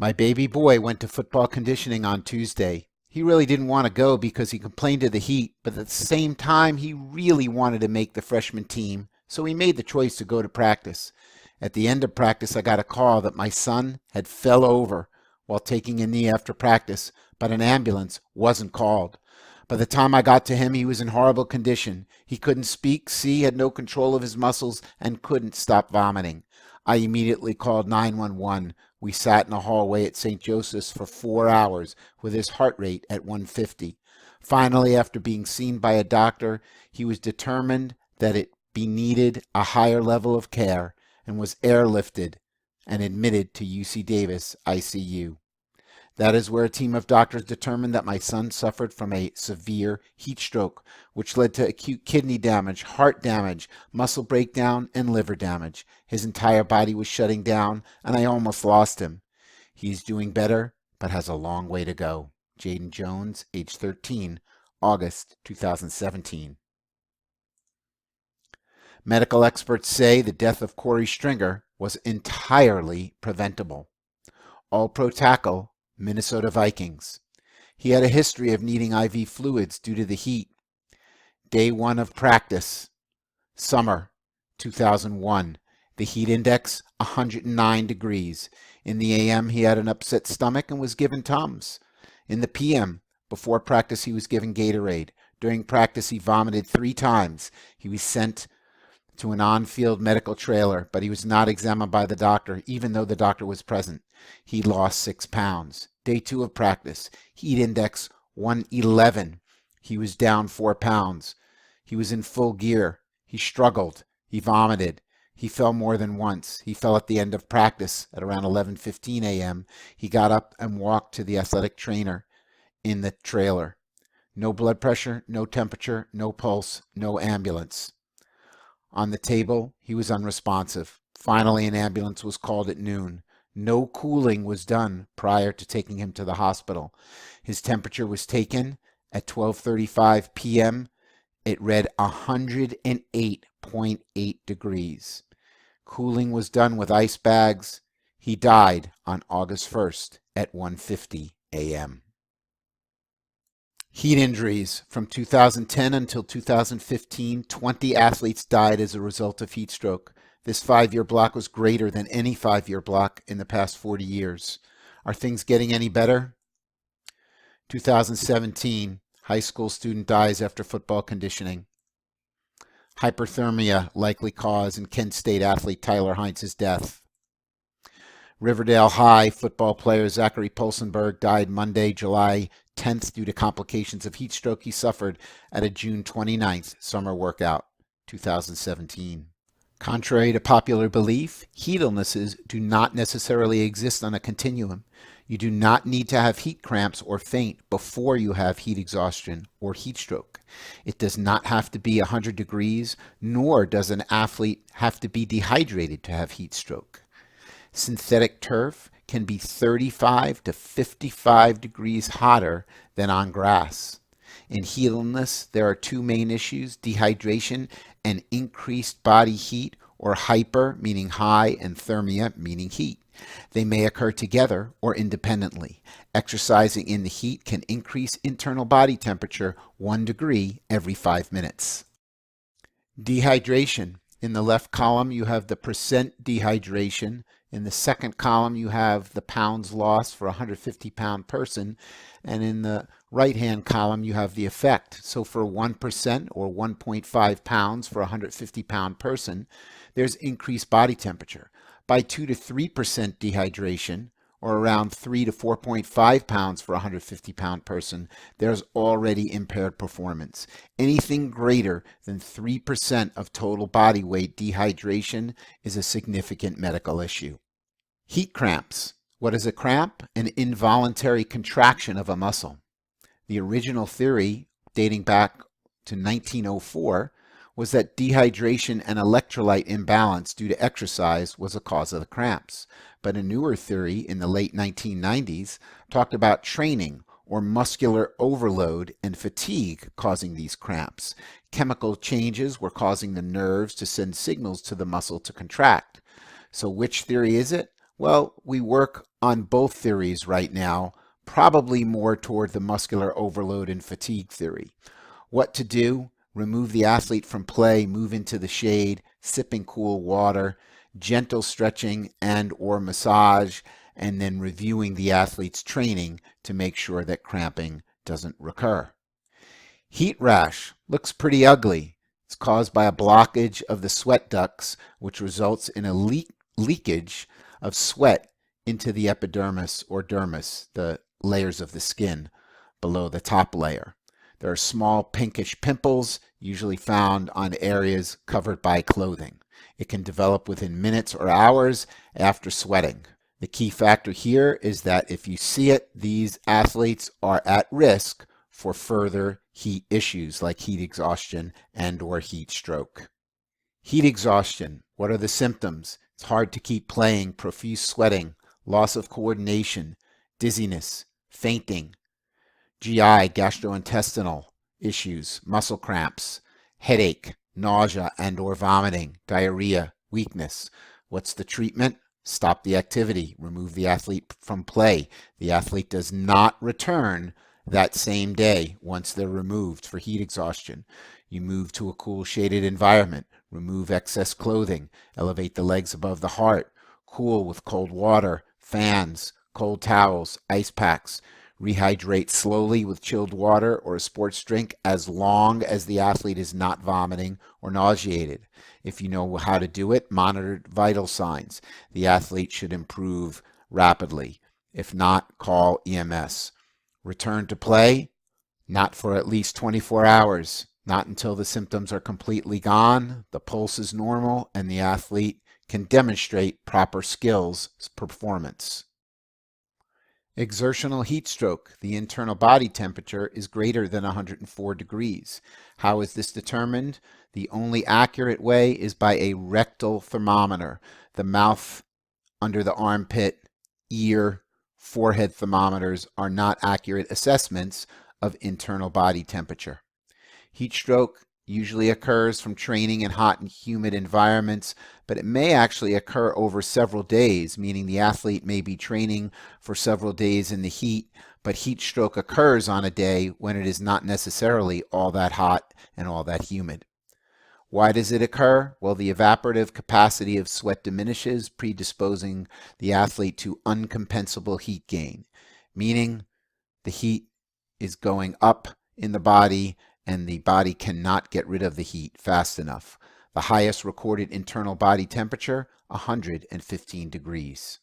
My baby boy went to football conditioning on Tuesday. He really didn't want to go because he complained of the heat, but at the same time, he really wanted to make the freshman team, so he made the choice to go to practice. At the end of practice, I got a call that my son had fell over while taking a knee after practice, but an ambulance wasn't called. By the time I got to him, he was in horrible condition. He couldn't speak, see, had no control of his muscles, and couldn't stop vomiting. I immediately called 911. We sat in the hallway at St. Joseph's for 4 hours with his heart rate at 150. Finally, after being seen by a doctor, he was determined that it be needed a higher level of care and was airlifted and admitted to UC Davis ICU. That is where a team of doctors determined that my son suffered from a severe heat stroke, which led to acute kidney damage, heart damage, muscle breakdown, and liver damage. His entire body was shutting down, and I almost lost him. He's doing better, but has a long way to go. Jaden Jones, age 13, August 2017. Medical experts say the death of Korey Stringer was entirely preventable. All-pro tackle, Minnesota Vikings. He had a history of needing IV fluids due to the heat. Day 1 of practice, summer 2001. The heat index 109 degrees. In the AM, he had an upset stomach and was given Tums. In the PM, before practice, he was given Gatorade. During practice, he vomited 3 times. He was sent to an on-field medical trailer, but he was not examined by the doctor, even though the doctor was present. He lost 6 pounds. Day 2 of practice, heat index 111. He was down 4 pounds. He was in full gear. He struggled. He vomited. He fell more than once. He fell at the end of practice at around 11:15 a.m. He got up and walked to the athletic trainer in the trailer. No blood pressure, no temperature, no pulse, no ambulance. On the table, he was unresponsive. Finally, an ambulance was called at noon. No cooling was done prior to taking him to the hospital. His temperature was taken at 12:35 p.m. It read 108.8 degrees. Cooling was done with ice bags. He died on August 1st at 1:50 a.m. Heat injuries. From 2010 until 2015, 20 athletes died as a result of heat stroke. This 5-year block was greater than any 5-year block in the past 40 years. Are things getting any better? 2017, high school student dies after football conditioning. Hypothermia, likely cause in Kent State athlete Tyler Heinz's death. Riverdale High football player Zachary Polsenberg died Monday, July 10th due to complications of heat stroke he suffered at a June 29th summer workout, 2017. Contrary to popular belief, heat illnesses do not necessarily exist on a continuum. You do not need to have heat cramps or faint before you have heat exhaustion or heat stroke. It does not have to be 100 degrees, nor does an athlete have to be dehydrated to have heat stroke. Synthetic turf can be 35 to 55 degrees hotter than on grass. In heat illness, there are 2 main issues: dehydration and increased body heat, or hyper, meaning high, and thermia, meaning heat. They may occur together or independently. Exercising in the heat can increase internal body temperature 1 degree every 5 minutes. Dehydration. In the left column, you have the percent dehydration. In the second column, you have the pounds lost for a 150-pound person. And in the right-hand column, you have the effect. So for 1% or 1.5 pounds for a 150-pound person, there's increased body temperature. By 2 to 3% dehydration, or around 3 to 4.5 pounds for a 150-pound person, there's already impaired performance. Anything greater than 3% of total body weight dehydration is a significant medical issue. Heat cramps. What is a cramp? An involuntary contraction of a muscle. The original theory, dating back to 1904, was that dehydration and electrolyte imbalance due to exercise was a cause of the cramps. But a newer theory in the late 1990s talked about training or muscular overload and fatigue causing these cramps. Chemical changes were causing the nerves to send signals to the muscle to contract. So which theory is it? Well, we work on both theories right now, probably more toward the muscular overload and fatigue theory. What to do? Remove the athlete from play, move into the shade, sipping cool water, gentle stretching and or massage, and then reviewing the athlete's training to make sure that cramping doesn't recur. Heat rash looks pretty ugly. It's caused by a blockage of the sweat ducts, which results in a leakage of sweat into the epidermis or dermis, the layers of the skin below the top layer. There are small pinkish pimples, usually found on areas covered by clothing. It can develop within minutes or hours after sweating. The key factor here is that if you see it, these athletes are at risk for further heat issues like heat exhaustion and or heat stroke. Heat exhaustion. What are the symptoms? It's hard to keep playing, profuse sweating, loss of coordination, dizziness, fainting, GI, gastrointestinal issues, muscle cramps, headache, nausea and or vomiting, diarrhea, weakness. What's the treatment? Stop the activity, remove the athlete from play. The athlete does not return that same day once they're removed for heat exhaustion. You move to a cool shaded environment, remove excess clothing, elevate the legs above the heart, cool with cold water, fans, cold towels, ice packs. Rehydrate slowly with chilled water or a sports drink as long as the athlete is not vomiting or nauseated. If you know how to do it, monitor vital signs. The athlete should improve rapidly. If not, call EMS. Return to play, not for at least 24 hours, not until the symptoms are completely gone, the pulse is normal, and the athlete can demonstrate proper skills performance. Exertional heat stroke. The internal body temperature is greater than 104 degrees. How is this determined? The only accurate way is by a rectal thermometer. The mouth, under the armpit, ear, forehead thermometers are not accurate assessments of internal body temperature. Heat stroke usually occurs from training in hot and humid environments, but it may actually occur over several days, meaning the athlete may be training for several days in the heat, but heat stroke occurs on a day when it is not necessarily all that hot and all that humid. Why does it occur? Well, the evaporative capacity of sweat diminishes, predisposing the athlete to uncompensable heat gain, meaning the heat is going up in the body and the body cannot get rid of the heat fast enough. The highest recorded internal body temperature, 115 degrees.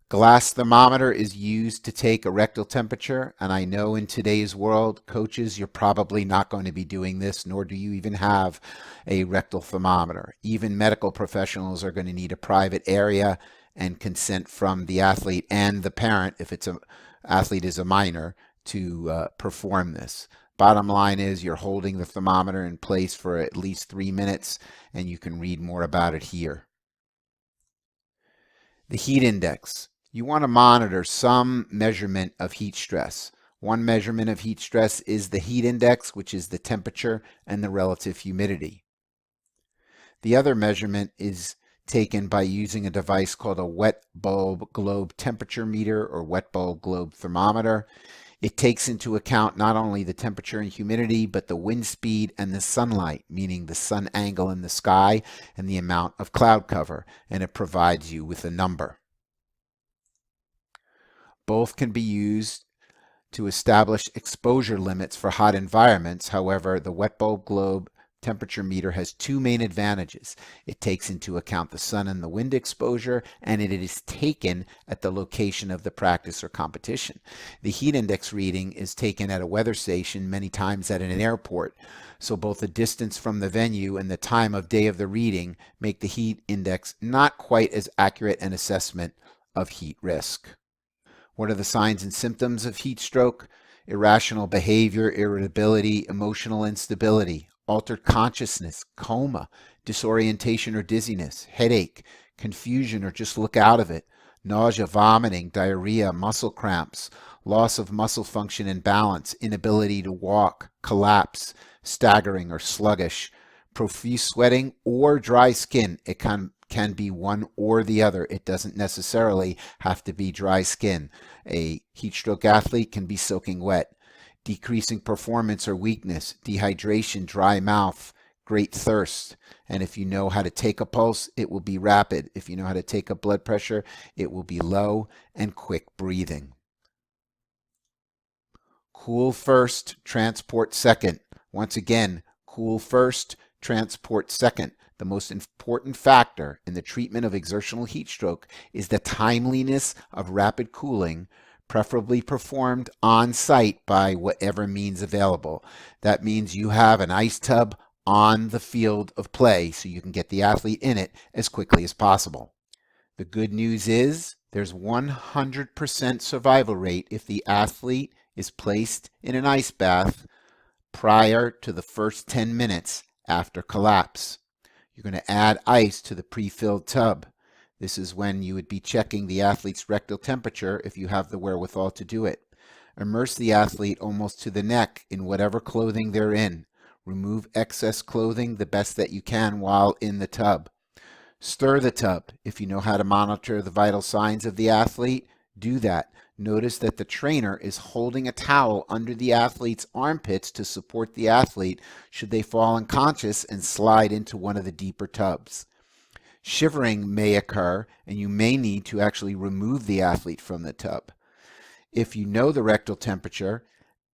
Glass thermometer is used to take a rectal temperature, and I know in today's world, coaches, you're probably not going to be doing this, nor do you even have a rectal thermometer. Even medical professionals are going to need a private area and consent from the athlete and the parent, if it's an athlete is a minor, to perform this. Bottom line is you're holding the thermometer in place for at least 3 minutes, and you can read more about it here. The heat index. You want to monitor some measurement of heat stress. One measurement of heat stress is the heat index, which is the temperature and the relative humidity. The other measurement is taken by using a device called a wet bulb globe temperature meter or wet bulb globe thermometer. It takes into account not only the temperature and humidity, but the wind speed and the sunlight, meaning the sun angle in the sky and the amount of cloud cover, and it provides you with a number. Both can be used to establish exposure limits for hot environments. However, the wet bulb globe temperature meter has two main advantages. It takes into account the sun and the wind exposure, and it is taken at the location of the practice or competition. The heat index reading is taken at a weather station, many times at an airport. So both the distance from the venue and the time of day of the reading make the heat index not quite as accurate an assessment of heat risk. What are the signs and symptoms of heat stroke? Irrational behavior, irritability, emotional instability, altered consciousness, coma, disorientation or dizziness, headache, confusion or just look out of it, nausea, vomiting, diarrhea, muscle cramps, loss of muscle function and balance, inability to walk, collapse, staggering or sluggish, profuse sweating or dry skin. It can can be one or the other. It doesn't necessarily have to be dry skin. A heat stroke athlete can be soaking wet. Decreasing performance or weakness, dehydration, dry mouth, great thirst. And if you know how to take a pulse, it will be rapid. If you know how to take a blood pressure, it will be low and quick breathing. Cool first, transport second. Once again, cool first, transport second. The most important factor in the treatment of exertional heat stroke is the timeliness of rapid cooling, preferably performed on site by whatever means available. That means you have an ice tub on the field of play so you can get the athlete in it as quickly as possible. The good news is there's 100% survival rate if the athlete is placed in an ice bath prior to the first 10 minutes after collapse. You're going to add ice to the pre-filled tub. This is when you would be checking the athlete's rectal temperature if you have the wherewithal to do it. Immerse the athlete almost to the neck in whatever clothing they're in. Remove excess clothing the best that you can while in the tub. Stir the tub. If you know how to monitor the vital signs of the athlete, do that. Notice that the trainer is holding a towel under the athlete's armpits to support the athlete should they fall unconscious and slide into one of the deeper tubs. Shivering may occur, and you may need to actually remove the athlete from the tub. If you know the rectal temperature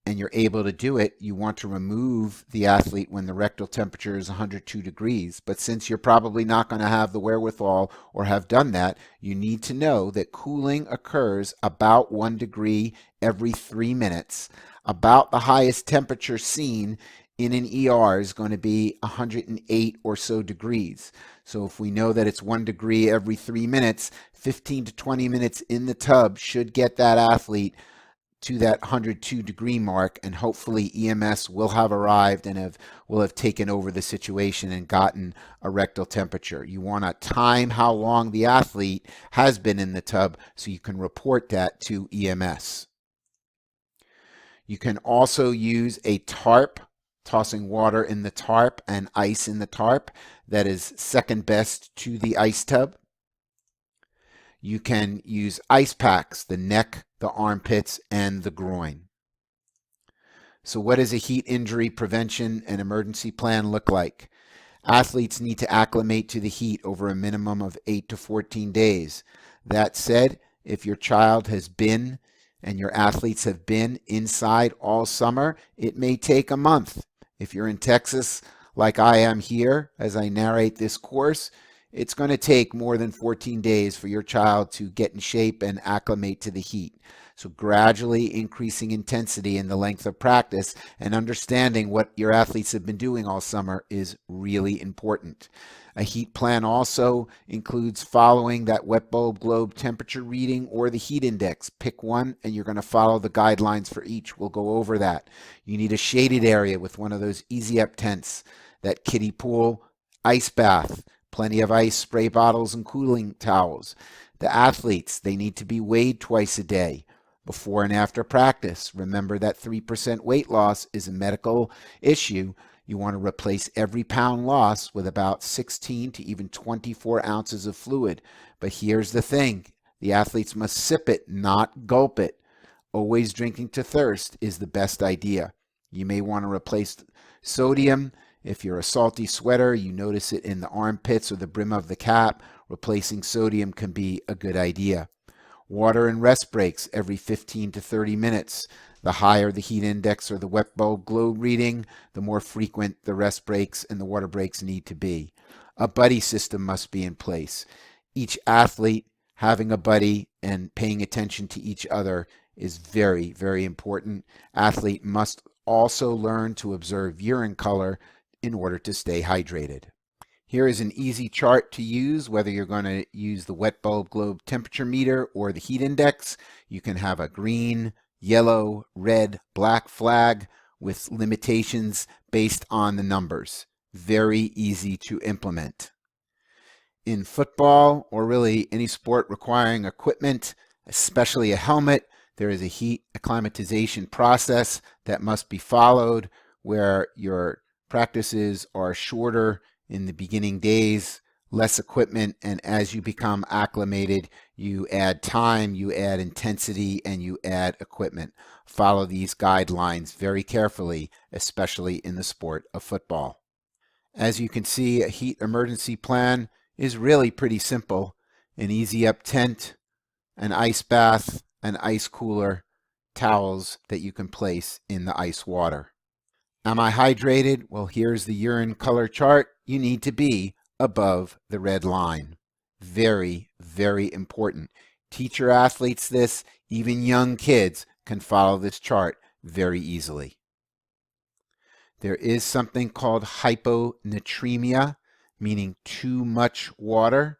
and you're able to do it, you want to remove the athlete when the rectal temperature is 102 degrees. But since you're probably not going to have the wherewithal or have done that, you need to know that cooling occurs about 1 degree every 3 minutes. About the highest temperature seen in an ER is going to be 108 or so degrees. So if we know that it's 1 degree every 3 minutes, 15 to 20 minutes in the tub should get that athlete to that 102 degree mark, and hopefully EMS will have arrived and will have taken over the situation and gotten a rectal temperature. You want to time how long the athlete has been in the tub so you can report that to EMS. You can also use a tarp, tossing water in the tarp and ice in the tarp. That is second best to the ice tub. You can use ice packs, the neck, the armpits, and the groin. So what does a heat injury prevention and emergency plan look like? Athletes need to acclimate to the heat over a minimum of 8 to 14 days. That said, if your child has been and your athletes have been inside all summer, it may take a month. If you're in Texas, like I am here as I narrate this course, it's going to take more than 14 days for your child to get in shape and acclimate to the heat. So gradually increasing intensity in the length of practice and understanding what your athletes have been doing all summer is really important. A heat plan also includes following that wet bulb globe temperature reading or the heat index. Pick one and you're going to follow the guidelines for each. We'll go over that. You need a shaded area with one of those easy up tents, that kiddie pool, ice bath, plenty of ice, spray bottles, and cooling towels. The athletes, they need to be weighed twice a day before and after practice. Remember that 3% weight loss is a medical issue. You want to replace every pound loss with about 16 to even 24 ounces of fluid. But here's the thing. The athletes must sip it, not gulp it. Always drinking to thirst is the best idea. You may want to replace sodium. If you're a salty sweater, you notice it in the armpits or the brim of the cap, replacing sodium can be a good idea. Water and rest breaks every 15 to 30 minutes. The higher the heat index or the wet bulb globe reading, the more frequent the rest breaks and the water breaks need to be. A buddy system must be in place. Each athlete having a buddy and paying attention to each other is very, very important. Athlete must also learn to observe urine color in order to stay hydrated. Here is an easy chart to use, whether you're going to use the wet bulb globe temperature meter or the heat index. You can have a green, yellow, red, black flag with limitations based on the numbers. Very easy to implement. In football, or really any sport requiring equipment, especially a helmet, there is a heat acclimatization process that must be followed, where your practices are shorter in the beginning days, less equipment, and as you become acclimated, you add time, you add intensity, and you add equipment. Follow these guidelines very carefully, especially in the sport of football. As you can see, a heat emergency plan is really pretty simple. An easy up tent, an ice bath, an ice cooler, towels that you can place in the ice water. Am I hydrated? Well, here's the urine color chart. You need to be above the red line. Very, very important. Teach your athletes this. Even young kids can follow this chart very easily. There is something called hyponatremia, meaning too much water.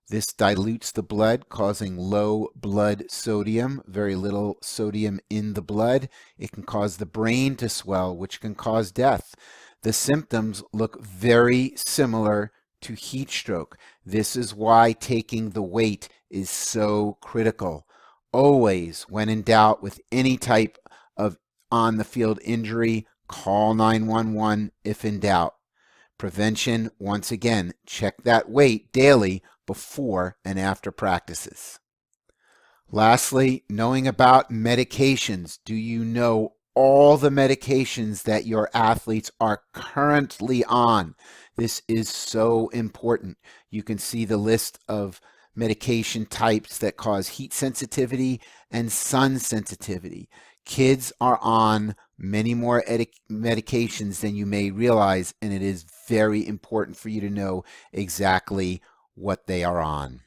This dilutes the blood, causing low blood sodium, very little sodium in the blood. It can cause the brain to swell, which can cause death. The symptoms look very similar to heat stroke. This is why taking the weight is so critical. Always, when in doubt with any type of on-the-field injury, call 911 if in doubt. Prevention, once again, check that weight daily before and after practices. Lastly, knowing about medications. Do you know all the medications that your athletes are currently on? This is so important. You can see the list of medication types that cause heat sensitivity and sun sensitivity. Kids are on many more medications than you may realize, and it is very important for you to know exactly what they are on.